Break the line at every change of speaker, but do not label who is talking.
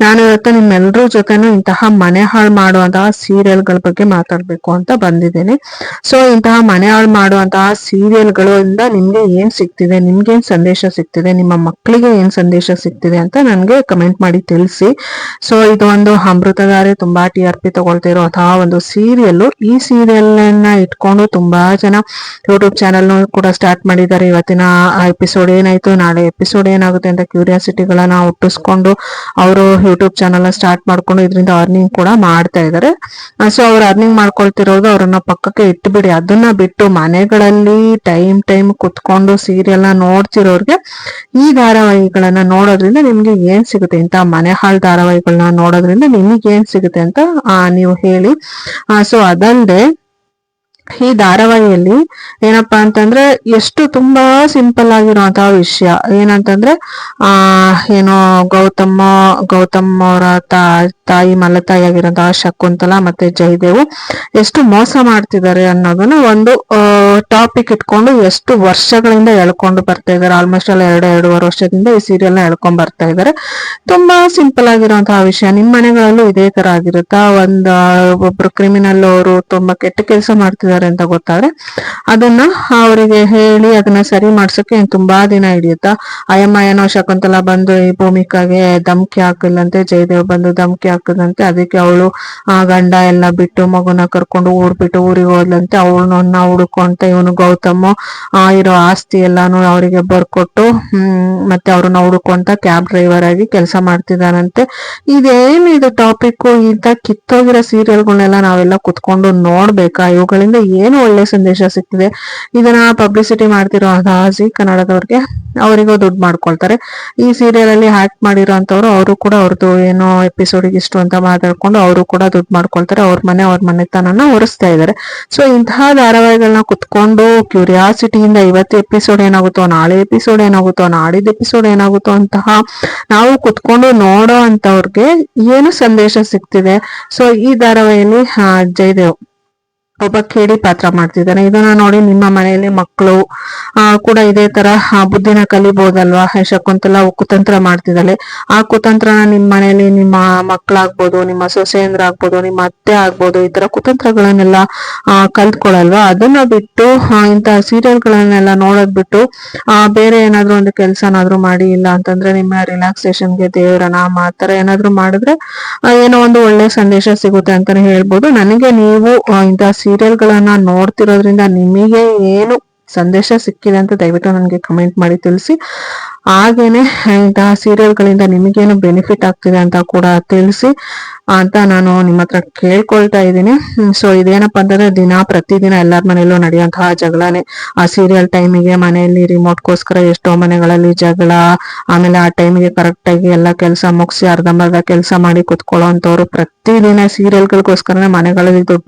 ನಾನು ಇವತ್ತು ನಿಮ್ಮೆಲ್ಲರ ಜೊತೆನೂ ಇಂತಹ ಮನೆ ಹಾಳು ಮಾಡುವಂತಹ ಸೀರಿಯಲ್ಗಳ ಬಗ್ಗೆ ಮಾತಾಡ್ಬೇಕು ಅಂತ ಬಂದಿದ್ದೀನಿ. ಸೊ ಇಂತಹ ಮನೆ ಹಾಳು ಮಾಡುವಂತಹ ಸೀರಿಯಲ್ಗಳಿಂದ ನಿಮ್ಗೆ ಏನ್ ಸಿಗ್ತಿದೆ, ನಿಮ್ಗೇನ್ ಸಂದೇಶ ಸಿಗ್ತಿದೆ, ನಿಮ್ಮ ಮಕ್ಕಳಿಗೆ ಏನ್ ಸಂದೇಶ ಸಿಗ್ತಿದೆ ಅಂತ ನನ್ಗೆ ಕಮೆಂಟ್ ಮಾಡಿ ತಿಳಿಸಿ. ಸೊ ಇದು ಒಂದು ಅಮೃತಧಾರೆ ತುಂಬಾ TRP ತಗೊಳ್ತಿರುವಂತಹ ಒಂದು ಸೀರಿಯಲ್. ಈ ಸೀರಿಯಲ್ ಇಟ್ಕೊಂಡು ತುಂಬಾ ಜನ ಯೂಟ್ಯೂಬ್ ಚಾನೆಲ್ ಕೂಡ ಸ್ಟಾರ್ಟ್ ಮಾಡಿದ್ದಾರೆ. ಇವತ್ತಿನ ಎಪಿಸೋಡ್ ಏನಾಯ್ತು, ನಾಳೆ ಎಪಿಸೋಡ್ ಏನಾಗುತ್ತೆ ಅಂತ ಕ್ಯೂರಿಯಾಸಿಟಿಗಳನ್ನ ಹುಟ್ಟಿಸ್ಕೊಂಡು ಅವರು ಯೂಟ್ಯೂಬ್ ಚಾನಲ್ ಸ್ಟಾರ್ಟ್ ಮಾಡ್ಕೊಂಡು ಇದರಿಂದ ಅರ್ನಿಂಗ್ ಕೂಡ ಮಾಡ್ತಾ ಇದ್ದಾರೆ. ಸೊ ಅವ್ರು ಅರ್ನಿಂಗ್ ಮಾಡ್ಕೊಳ್ತಿರೋದು ಅವ್ರನ್ನ ಪಕ್ಕಕ್ಕೆ ಇಟ್ಬಿಡಿ. ಅದನ್ನ ಬಿಟ್ಟು ಮನೆಗಳಲ್ಲಿ ಟೈಮ್ ಕುತ್ಕೊಂಡು ಸೀರಿಯಲ್ ನ ನೋಡ್ತಿರೋರ್ಗೆ ಈ ಧಾರಾವಾಹಿಗಳನ್ನ ನೋಡೋದ್ರಿಂದ ನಿಮ್ಗೆ ಏನ್ ಸಿಗುತ್ತೆ, ಇಂತ ಮನೆ ಹಾಳು ಧಾರಾವಾಹಿಗಳನ್ನ ನೋಡೋದ್ರಿಂದ ನಿಮಗೆ ಏನ್ ಸಿಗುತ್ತೆ ಅಂತ ನೀವು ಹೇಳಿ. ಸೊ ಅದಲ್ಲದೆ ಈ ಧಾರಾವಾಹಿಯಲ್ಲಿ ಏನಪ್ಪಾ ಅಂತಂದ್ರೆ ಎಷ್ಟು ತುಂಬಾ ಸಿಂಪಲ್ ಆಗಿರುವಂತಹ ವಿಷಯ ಏನಂತಂದ್ರೆ ಏನೋ ಗೌತಮ್ ಅವರ ತಾಯಿ ಮಲತಾಯಿ ಆಗಿರುವಂತಹ ಶಕುಂತಲಾ ಮತ್ತೆ ಜಯದೇವು ಎಷ್ಟು ಮೋಸ ಮಾಡ್ತಿದ್ದಾರೆ ಅನ್ನೋದನ್ನ ಒಂದು ಟಾಪಿಕ್ ಇಟ್ಕೊಂಡು ಎಷ್ಟು ವರ್ಷಗಳಿಂದ ಎಳ್ಕೊಂಡು ಬರ್ತಾ ಇದಾರೆ. ಆಲ್ಮೋಸ್ಟ್ ಅಲ್ಲಿ 2-2.5 ವರ್ಷದಿಂದ ಈ ಸೀರಿಯಲ್ ನ ಎಳ್ಕೊಂಡ್ ಬರ್ತಾ ಇದಾರೆ. ತುಂಬಾ ಸಿಂಪಲ್ ಆಗಿರುವಂತಹ ವಿಷಯ. ನಿಮ್ ಮನೆಗಳಲ್ಲೂ ಇದೇ ತರ ಆಗಿರುತ್ತಾ? ಒಬ್ರು ಕ್ರಿಮಿನಲ್ ಅವರು ತುಂಬಾ ಕೆಟ್ಟ ಕೆಲಸ ಮಾಡ್ತಿದ್ದಾರೆ ಅಂತ ಗೊತ್ತಾದ್ರೆ ಅದನ್ನ ಅವರಿಗೆ ಹೇಳಿ ಅದನ್ನ ಸರಿ ಮಾಡ್ಸಕ್ಕೆ ತುಂಬಾ ದಿನ ಹಿಡಿಯುತ್ತಾ? ಅಯ್ಯಮ್ಮ ಏನೋ ಶಕುಂತಲಾ ಬಂದು ಈ ಭೂಮಿಕಾಗೆ ಧಮ್ಕಿ ಹಾಕಿಲ್ಲಂತೆ, ಜಯದೇವ್ ಬಂದು ಧಮ್ಕಿ ಹಾಕದಂತೆ, ಅದಕ್ಕೆ ಅವಳು ಗಂಡ ಎಲ್ಲ ಬಿಟ್ಟು ಮಗುನ ಕರ್ಕೊಂಡು ಬಿಟ್ಟು ಊರಿಗೆ ಹೋದ್ಲಂತೆ. ಅವಳನ್ನ ಹುಡುಕೊಂತ ಇವನು ಗೌತಮ್ ಇರೋ ಆಸ್ತಿ ಎಲ್ಲಾನು ಅವರಿಗೆ ಬರ್ಕೊಟ್ಟು ಮತ್ತೆ ಅವ್ರನ್ನ ಹುಡುಕೊಂತ ಕ್ಯಾಬ್ ಡ್ರೈವರ್ ಆಗಿ ಕೆಲಸ ಮಾಡ್ತಿದ್ದಾನಂತೆ. ಇದೇನು ಇದು ಟಾಪಿಕ್? ಇಂತ ಕಿತ್ತೋಗಿರೋ ಸೀರಿಯಲ್ಗಳನ್ನೆಲ್ಲ ನಾವೆಲ್ಲ ಕುತ್ಕೊಂಡು ನೋಡ್ಬೇಕಾ? ಇವುಗಳಿಂದ ಏನು ಒಳ್ಳೆ ಸಂದೇಶ ಸಿಗ್ತಿದೆ? ಇದನ್ನ ಪಬ್ಲಿಸಿಟಿ ಮಾಡ್ತಿರೋ ಜೀ ಕನ್ನಡದವ್ರಿಗೆ ಅವರಿಗೂ ದುಡ್ಡು ಮಾಡ್ಕೊಳ್ತಾರೆ. ಈ ಸೀರಿಯಲ್ ಅಲ್ಲಿ ಆಕ್ಟ್ ಮಾಡಿರೋ ಅಂತವ್ರು ಅವರು ಕೂಡ ಅವ್ರದ್ದು ಏನೋ ಎಪಿಸೋಡಿಗೆ ಇಷ್ಟು ಅಂತ ಮಾತಾಡ್ಕೊಂಡು ಅವರು ಕೂಡ ದುಡ್ಡು ಮಾಡ್ಕೊಳ್ತಾರೆ. ಅವ್ರ ಮನೆತನನ ಒರೆಸ್ತಾ ಇದ್ದಾರೆ. ಸೊ ಇಂತಹ ಧಾರಾವಾಹಿಗಳನ್ನ ಕುತ್ಕೊಂಡು ಕ್ಯೂರಿಯಾಸಿಟಿಯಿಂದ ಇವತ್ತು ಎಪಿಸೋಡ್ ಏನಾಗುತ್ತೋ, ನಾಳೆ ಎಪಿಸೋಡ್ ಏನಾಗುತ್ತೋ, ನಾಡಿದ್ದು ಎಪಿಸೋಡ್ ಏನಾಗುತ್ತೋ ಅಂತಹ ನಾವು ಕುತ್ಕೊಂಡು ನೋಡೋ ಅಂತವ್ರಿಗೆ ಏನು ಸಂದೇಶ ಸಿಗ್ತಿದೆ? ಸೊ ಈ ಧಾರಾವಾಹಿಯಲ್ಲಿ ಜಯದೇವ್ ಒಬ್ಬ ಕೇಡಿ ಪಾತ್ರ ಮಾಡ್ತಿದ್ದಾನೆ. ಇದನ್ನ ನೋಡಿ ನಿಮ್ಮ ಮನೆಯಲ್ಲಿ ಮಕ್ಕಳು ಕೂಡ ಇದೇ ತರ ಬುದ್ಧಿನ ಕಲಿಬಹುದಲ್ವಾ? ಶಕುಂತಲಾ ಕುತಂತ್ರ ಮಾಡ್ತಿದ್ದಾಳೆ. ಆ ಕುತಂತ್ರನ ನಿಮ್ಮ ಮನೆಯಲ್ಲಿ ನಿಮ್ಮ ಮಕ್ಕಳಾಗ್ಬೋದು, ನಿಮ್ಮ ಸೊಸೆಯಂದ್ರ ಆಗ್ಬೋದು, ನಿಮ್ಮ ಅತ್ತೆ ಆಗ್ಬೋದು, ಈ ತರ ಕುತಂತ್ರಗಳನ್ನೆಲ್ಲ ಕಲ್ತ್ಕೊಳಲ್ವಾ? ಅದನ್ನ ಬಿಟ್ಟು ಇಂತ ಸೀರಿಯಲ್ಗಳನ್ನೆಲ್ಲ ನೋಡೋದ್ ಬಿಟ್ಟು ಬೇರೆ ಏನಾದ್ರು ಒಂದು ಕೆಲ್ಸನಾದ್ರೂ ಮಾಡಿ. ಇಲ್ಲ ಅಂತಂದ್ರೆ ನಿಮ್ಮ ರಿಲ್ಯಾಕ್ಸೇಷನ್ಗೆ ದೇವರ ನಾಮ ಆ ತರ ಏನಾದ್ರು ಮಾಡಿದ್ರೆ ಏನೋ ಒಂದು ಒಳ್ಳೆ ಸಂದೇಶ ಸಿಗುತ್ತೆ ಅಂತಾನೆ ಹೇಳ್ಬೋದು. ನನಗೆ ನೀವು ಇಂತ ಸೀರಿಯಲ್ಗಳನ್ನ ನೋಡ್ತಿರೋದ್ರಿಂದ ನಿಮಗೆ ಏನು ಸಂದೇಶ ಸಿಕ್ಕಿದೆ ಅಂತ ದಯವಿಟ್ಟು ನನಗೆ ಕಮೆಂಟ್ ಮಾಡಿ ತಿಳಿಸಿ. ಹಾಗೇನೆ ಇಂತಹ ಸೀರಿಯಲ್ಗಳಿಂದ ನಿಮಗೇನು ಬೆನಿಫಿಟ್ ಆಗ್ತಿದೆ ಅಂತ ಕೂಡ ತಿಳಿಸಿ ಅಂತ ನಾನು ನಿಮ್ಮ ಹತ್ರ ಕೇಳ್ಕೊಳ್ತಾ ಇದ್ದೀನಿ. ಸೊ ಇದೇನಪ್ಪ ಅಂತಂದ್ರೆ ಪ್ರತಿದಿನ ಎಲ್ಲರ ಮನೆಯಲ್ಲೂ ನಡೆಯುವಂತಹ ಜಗಳನೆ. ಆ ಸೀರಿಯಲ್ ಟೈಮಿಗೆ ಮನೆಯಲ್ಲಿ ರಿಮೋಟ್ಗೋಸ್ಕರ ಎಷ್ಟೋ ಮನೆಗಳಲ್ಲಿ ಜಗಳ, ಆಮೇಲೆ ಆ ಟೈಮಿಗೆ ಕರೆಕ್ಟ್ ಆಗಿ ಎಲ್ಲ ಕೆಲಸ ಮುಗಿಸಿ ಅರ್ಧಂಬರ್ಧ ಕೆಲಸ ಮಾಡಿ ಕುತ್ಕೊಳ್ಳೋ ಅಂತವ್ರು ಪ್ರತಿದಿನ ಸೀರಿಯಲ್ಗಳಿಗೋಸ್ಕರನೇ ಮನೆಗಳಲ್ಲಿ ದುಡ್ಡು